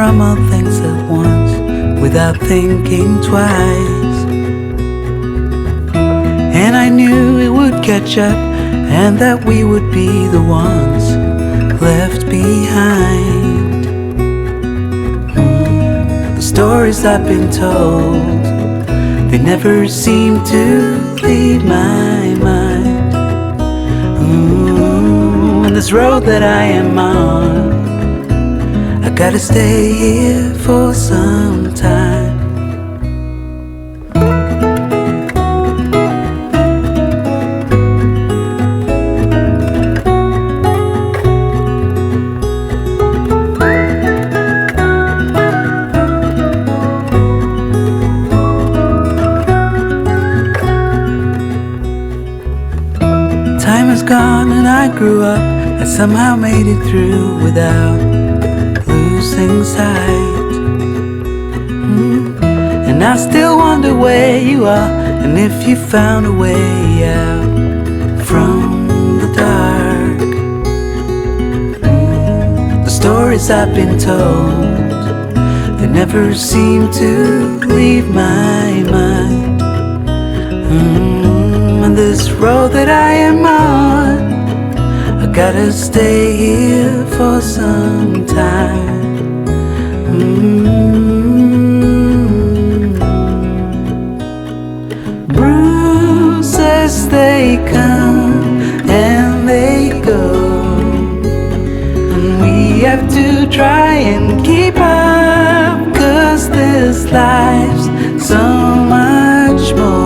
from all things at once without thinking twice. And I knew it would catch up and that we would be the ones left behind. The stories I've been told, they never seem to leave my mind. And this road that I am on, I gotta stay here for some time. Time is gone and I grew up. I somehow made it through without losing sight. And I still wonder where you are, and if you found a way out from the dark. The stories I've been told, they never seem to leave my mind. And this road that I am on, I gotta stay here for some time. Bruises, they come and they go, and we have to try and keep up, 'cause this life's so much more.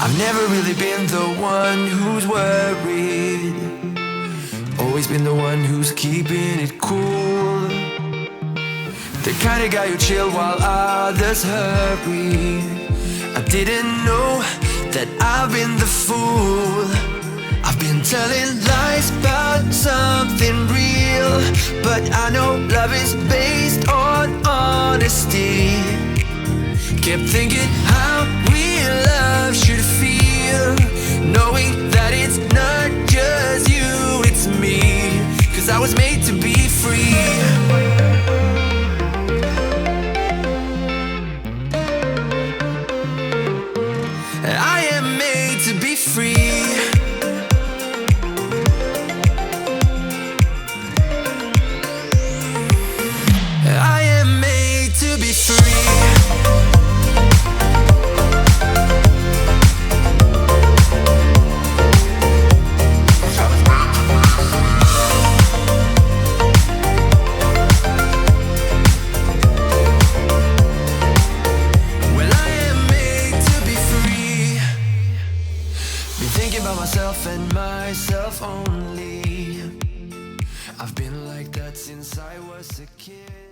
I've never really been the one who's worried, always been the one who's keeping it cool. The kind of guy who chill while others hurry. I didn't know that I've been the fool. I've been telling lies about something real, but I know love is based on honesty. Kept thinking how real love should feel, knowing that it's not just you, it's me. 'Cause I was made to be free. I am made to be free. I am made to be free. Myself and myself only. I've been like that since I was a kid.